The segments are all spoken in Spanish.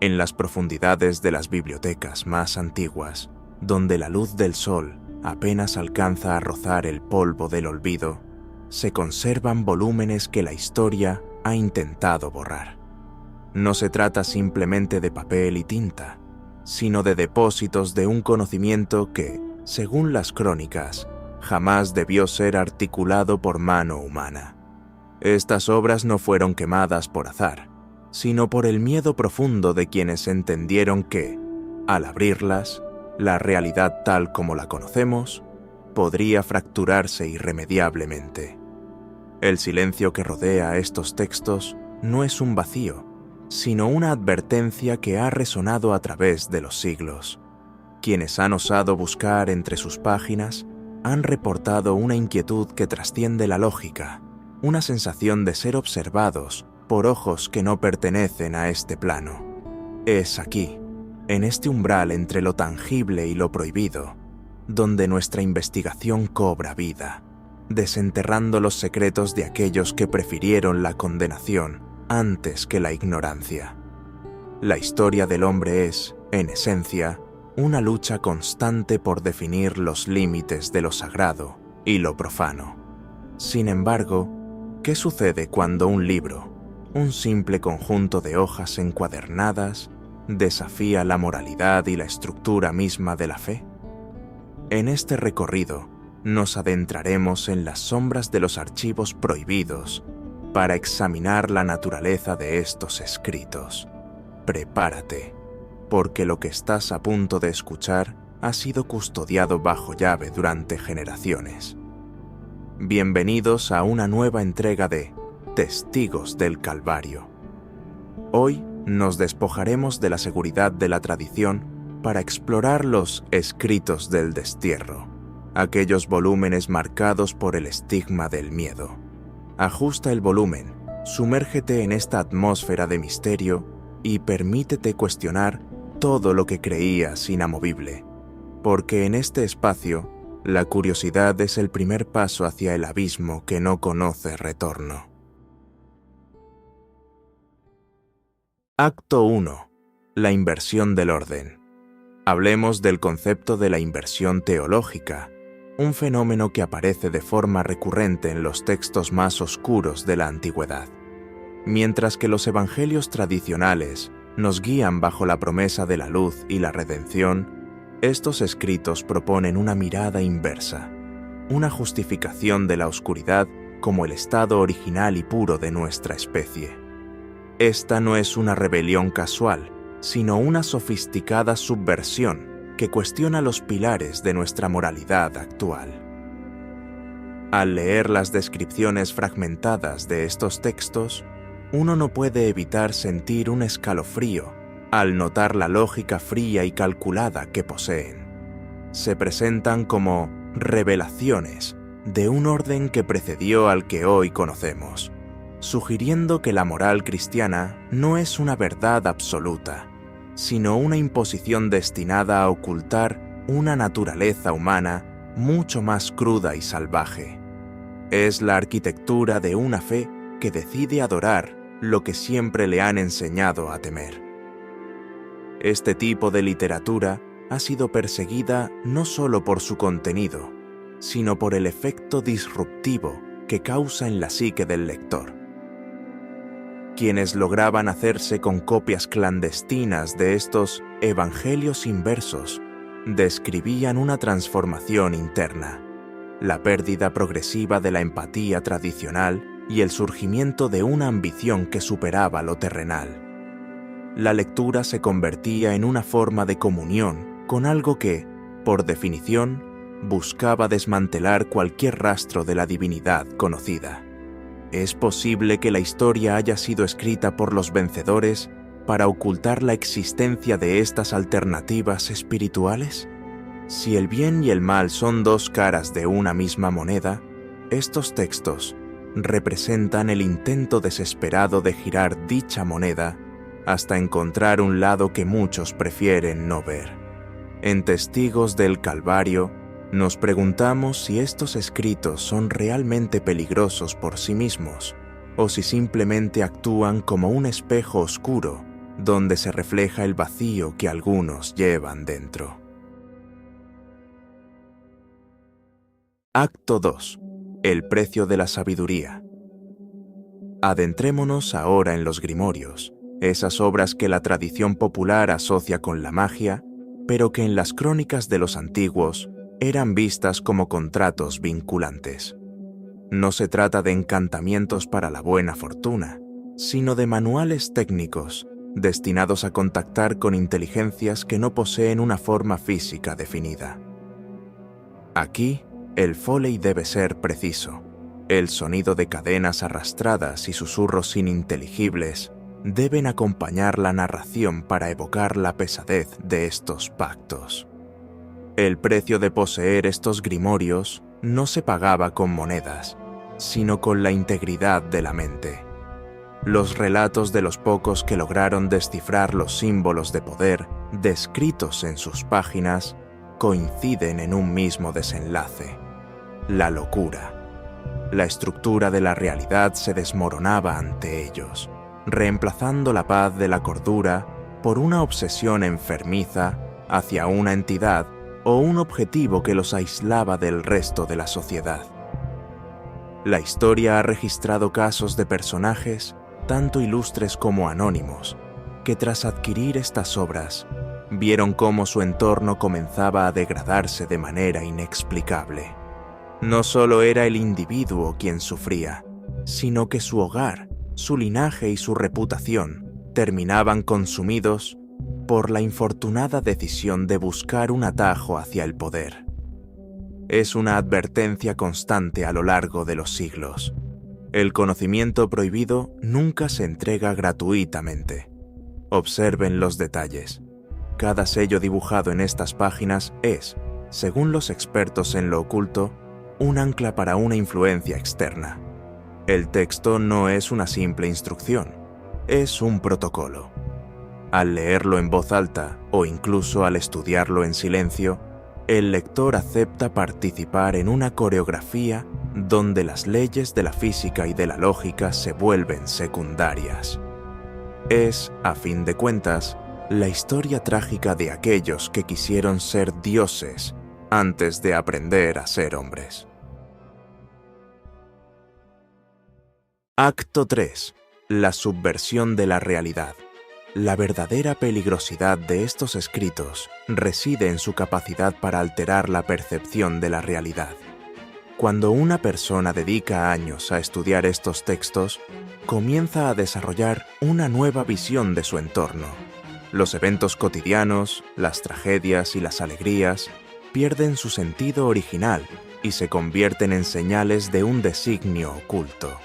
En las profundidades de las bibliotecas más antiguas, donde la luz del sol apenas alcanza a rozar el polvo del olvido, se conservan volúmenes que la historia ha intentado borrar. No se trata simplemente de papel y tinta, sino de depósitos de un conocimiento que, según las crónicas, jamás debió ser articulado por mano humana. Estas obras no fueron quemadas por azar, sino por el miedo profundo de quienes entendieron que, al abrirlas, la realidad tal como la conocemos podría fracturarse irremediablemente. El silencio que rodea estos textos no es un vacío, sino una advertencia que ha resonado a través de los siglos. Quienes han osado buscar entre sus páginas han reportado una inquietud que trasciende la lógica, una sensación de ser observados por ojos que no pertenecen a este plano. Es aquí, en este umbral entre lo tangible y lo prohibido, donde nuestra investigación cobra vida, desenterrando los secretos de aquellos que prefirieron la condenación antes que la ignorancia. La historia del hombre es, en esencia, una lucha constante por definir los límites de lo sagrado y lo profano. Sin embargo, ¿qué sucede cuando un libro, un simple conjunto de hojas encuadernadas, desafía la moralidad y la estructura misma de la fe? En este recorrido, nos adentraremos en las sombras de los archivos prohibidos para examinar la naturaleza de estos escritos. Prepárate, porque lo que estás a punto de escuchar ha sido custodiado bajo llave durante generaciones. Bienvenidos a una nueva entrega de Testigos del Calvario. Hoy nos despojaremos de la seguridad de la tradición para explorar los escritos del destierro, aquellos volúmenes marcados por el estigma del miedo. Ajusta el volumen, sumérgete en esta atmósfera de misterio y permítete cuestionar todo lo que creías inamovible, porque en este espacio, la curiosidad es el primer paso hacia el abismo que no conoce retorno. Acto 1. La inversión del orden. Hablemos del concepto de la inversión teológica, un fenómeno que aparece de forma recurrente en los textos más oscuros de la antigüedad. Mientras que los evangelios tradicionales nos guían bajo la promesa de la luz y la redención, estos escritos proponen una mirada inversa, una justificación de la oscuridad como el estado original y puro de nuestra especie. Esta no es una rebelión casual, sino una sofisticada subversión que cuestiona los pilares de nuestra moralidad actual. Al leer las descripciones fragmentadas de estos textos, uno no puede evitar sentir un escalofrío al notar la lógica fría y calculada que poseen. Se presentan como revelaciones de un orden que precedió al que hoy conocemos, sugiriendo que la moral cristiana no es una verdad absoluta, sino una imposición destinada a ocultar una naturaleza humana mucho más cruda y salvaje. Es la arquitectura de una fe que decide adorar lo que siempre le han enseñado a temer. Este tipo de literatura ha sido perseguida no solo por su contenido, sino por el efecto disruptivo que causa en la psique del lector. Quienes lograban hacerse con copias clandestinas de estos evangelios inversos describían una transformación interna, la pérdida progresiva de la empatía tradicional y el surgimiento de una ambición que superaba lo terrenal. La lectura se convertía en una forma de comunión con algo que, por definición, buscaba desmantelar cualquier rastro de la divinidad conocida. ¿Es posible que la historia haya sido escrita por los vencedores para ocultar la existencia de estas alternativas espirituales? Si el bien y el mal son dos caras de una misma moneda, estos textos representan el intento desesperado de girar dicha moneda hasta encontrar un lado que muchos prefieren no ver. En Testigos del Calvario, nos preguntamos si estos escritos son realmente peligrosos por sí mismos, o si simplemente actúan como un espejo oscuro donde se refleja el vacío que algunos llevan dentro. Acto 2. El precio de la sabiduría. Adentrémonos ahora en los grimorios, esas obras que la tradición popular asocia con la magia, pero que en las crónicas de los antiguos eran vistas como contratos vinculantes. No se trata de encantamientos para la buena fortuna, sino de manuales técnicos destinados a contactar con inteligencias que no poseen una forma física definida. Aquí, el Foley debe ser preciso. El sonido de cadenas arrastradas y susurros ininteligibles deben acompañar la narración para evocar la pesadez de estos pactos. El precio de poseer estos grimorios no se pagaba con monedas, sino con la integridad de la mente. Los relatos de los pocos que lograron descifrar los símbolos de poder descritos en sus páginas coinciden en un mismo desenlace: la locura. La estructura de la realidad se desmoronaba ante ellos, reemplazando la paz de la cordura por una obsesión enfermiza hacia una entidad o un objetivo que los aislaba del resto de la sociedad. La historia ha registrado casos de personajes, tanto ilustres como anónimos, que tras adquirir estas obras, vieron cómo su entorno comenzaba a degradarse de manera inexplicable. No solo era el individuo quien sufría, sino que su hogar, su linaje y su reputación terminaban consumidos por la infortunada decisión de buscar un atajo hacia el poder. Es una advertencia constante a lo largo de los siglos. El conocimiento prohibido nunca se entrega gratuitamente. Observen los detalles. Cada sello dibujado en estas páginas es, según los expertos en lo oculto, un ancla para una influencia externa. El texto no es una simple instrucción, es un protocolo. Al leerlo en voz alta o incluso al estudiarlo en silencio, el lector acepta participar en una coreografía donde las leyes de la física y de la lógica se vuelven secundarias. Es, a fin de cuentas, la historia trágica de aquellos que quisieron ser dioses antes de aprender a ser hombres. Acto 3. La subversión de la realidad. La verdadera peligrosidad de estos escritos reside en su capacidad para alterar la percepción de la realidad. Cuando una persona dedica años a estudiar estos textos, comienza a desarrollar una nueva visión de su entorno. Los eventos cotidianos, las tragedias y las alegrías pierden su sentido original y se convierten en señales de un designio oculto.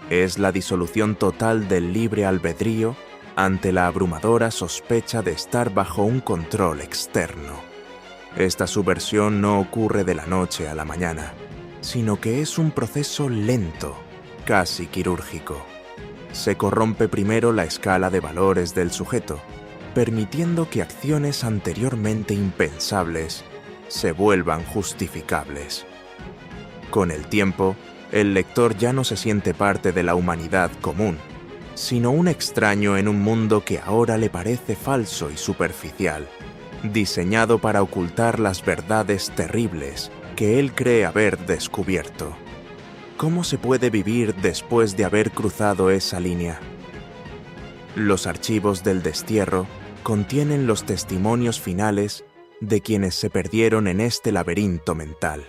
Es la disolución total del libre albedrío ante la abrumadora sospecha de estar bajo un control externo. Esta subversión no ocurre de la noche a la mañana, sino que es un proceso lento, casi quirúrgico. Se corrompe primero la escala de valores del sujeto, permitiendo que acciones anteriormente impensables se vuelvan justificables. Con el tiempo, el lector ya no se siente parte de la humanidad común, sino un extraño en un mundo que ahora le parece falso y superficial, diseñado para ocultar las verdades terribles que él cree haber descubierto. ¿Cómo se puede vivir después de haber cruzado esa línea? Los archivos del destierro contienen los testimonios finales de quienes se perdieron en este laberinto mental.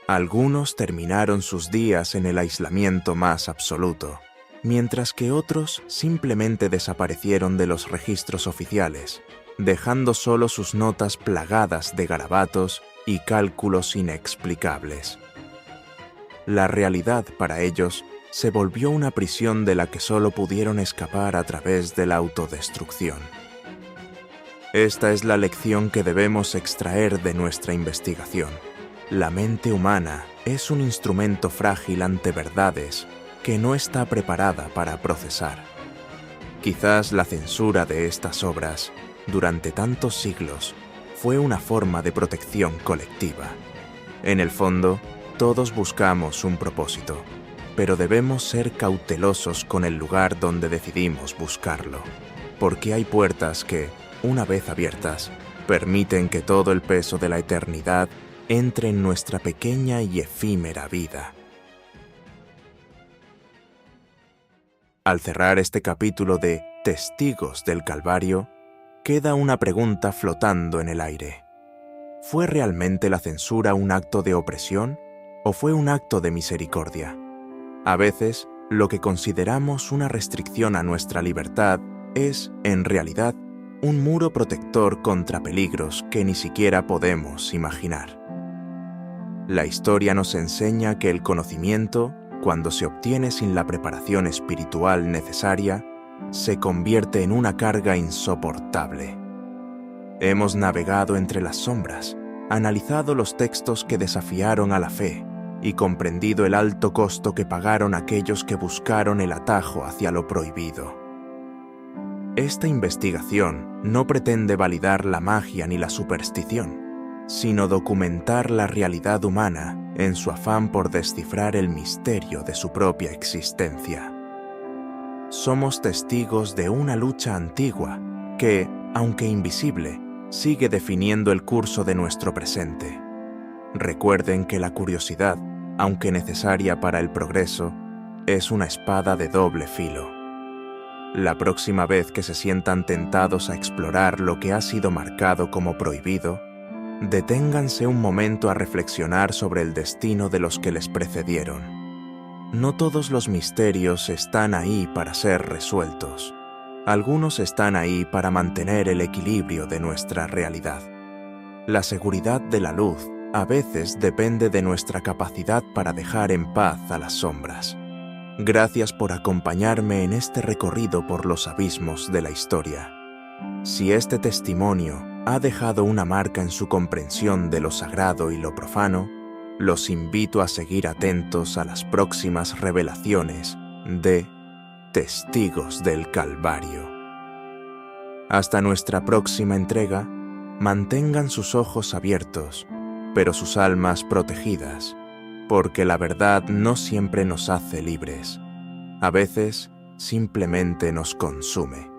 Algunos terminaron sus días en el aislamiento más absoluto, mientras que otros simplemente desaparecieron de los registros oficiales, dejando solo sus notas plagadas de garabatos y cálculos inexplicables. La realidad para ellos se volvió una prisión de la que solo pudieron escapar a través de la autodestrucción. Esta es la lección que debemos extraer de nuestra investigación. La mente humana es un instrumento frágil ante verdades que no está preparada para procesar. Quizás la censura de estas obras, durante tantos siglos, fue una forma de protección colectiva. En el fondo, todos buscamos un propósito, pero debemos ser cautelosos con el lugar donde decidimos buscarlo, porque hay puertas que, una vez abiertas, permiten que todo el peso de la eternidad entre en nuestra pequeña y efímera vida. Al cerrar este capítulo de Testigos del Calvario, queda una pregunta flotando en el aire. ¿Fue realmente la censura un acto de opresión o fue un acto de misericordia? A veces, lo que consideramos una restricción a nuestra libertad es, en realidad, un muro protector contra peligros que ni siquiera podemos imaginar. La historia nos enseña que el conocimiento, cuando se obtiene sin la preparación espiritual necesaria, se convierte en una carga insoportable. Hemos navegado entre las sombras, analizado los textos que desafiaron a la fe y comprendido el alto costo que pagaron aquellos que buscaron el atajo hacia lo prohibido. Esta investigación no pretende validar la magia ni la superstición, sino documentar la realidad humana en su afán por descifrar el misterio de su propia existencia. Somos testigos de una lucha antigua que, aunque invisible, sigue definiendo el curso de nuestro presente. Recuerden que la curiosidad, aunque necesaria para el progreso, es una espada de doble filo. La próxima vez que se sientan tentados a explorar lo que ha sido marcado como prohibido, deténganse un momento a reflexionar sobre el destino de los que les precedieron. No todos los misterios están ahí para ser resueltos. Algunos están ahí para mantener el equilibrio de nuestra realidad. La seguridad de la luz a veces depende de nuestra capacidad para dejar en paz a las sombras. Gracias por acompañarme en este recorrido por los abismos de la historia. Si este testimonio ha dejado una marca en su comprensión de lo sagrado y lo profano, los invito a seguir atentos a las próximas revelaciones de Testigos del Calvario. Hasta nuestra próxima entrega, mantengan sus ojos abiertos, pero sus almas protegidas, porque la verdad no siempre nos hace libres. A veces, simplemente nos consume.